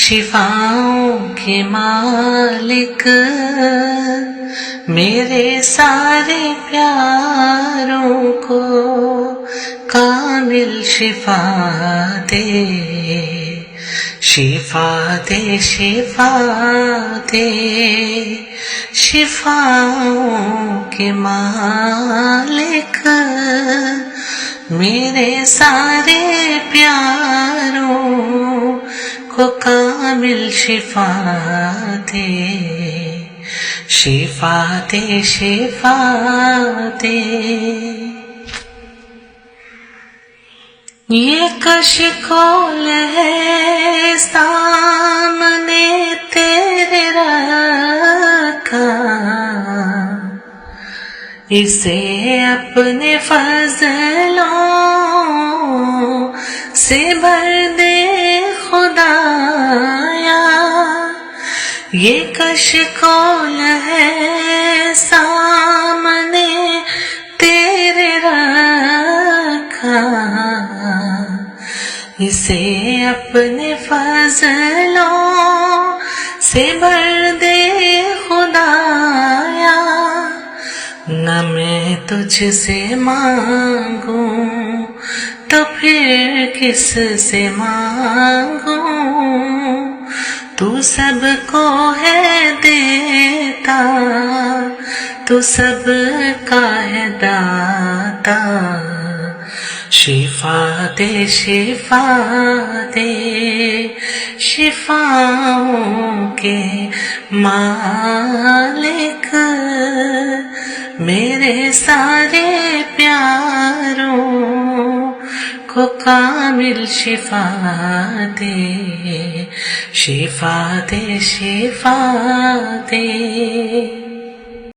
شفاؤں کے مالک میرے سارے پیاروں کو کامل شفا دے، شفا دے، شفا دے، شفاؤں کے مالک میرے سارے پیاروں کو کامل شفا دے، شفا دے، شفا دے۔ یہ کشکول ہے سامنے تیرے رکھا، اسے اپنے فضلوں سے بھر دے خدایا، یہ کشکول ہے سامنے تیرے رکھا، اسے اپنے فضلوں سے بھر دے خدایا، نہ میں تجھ سے مانگوں تو پھر کس سے مانگوں، تو سب کو ہے دیتا، تو سب کا ہے داتا، شفا دے، شفا دے، شفاؤں کے مالک میرے سارے پیاروں کو کامل شفا دے، شفا دے، شفا دے۔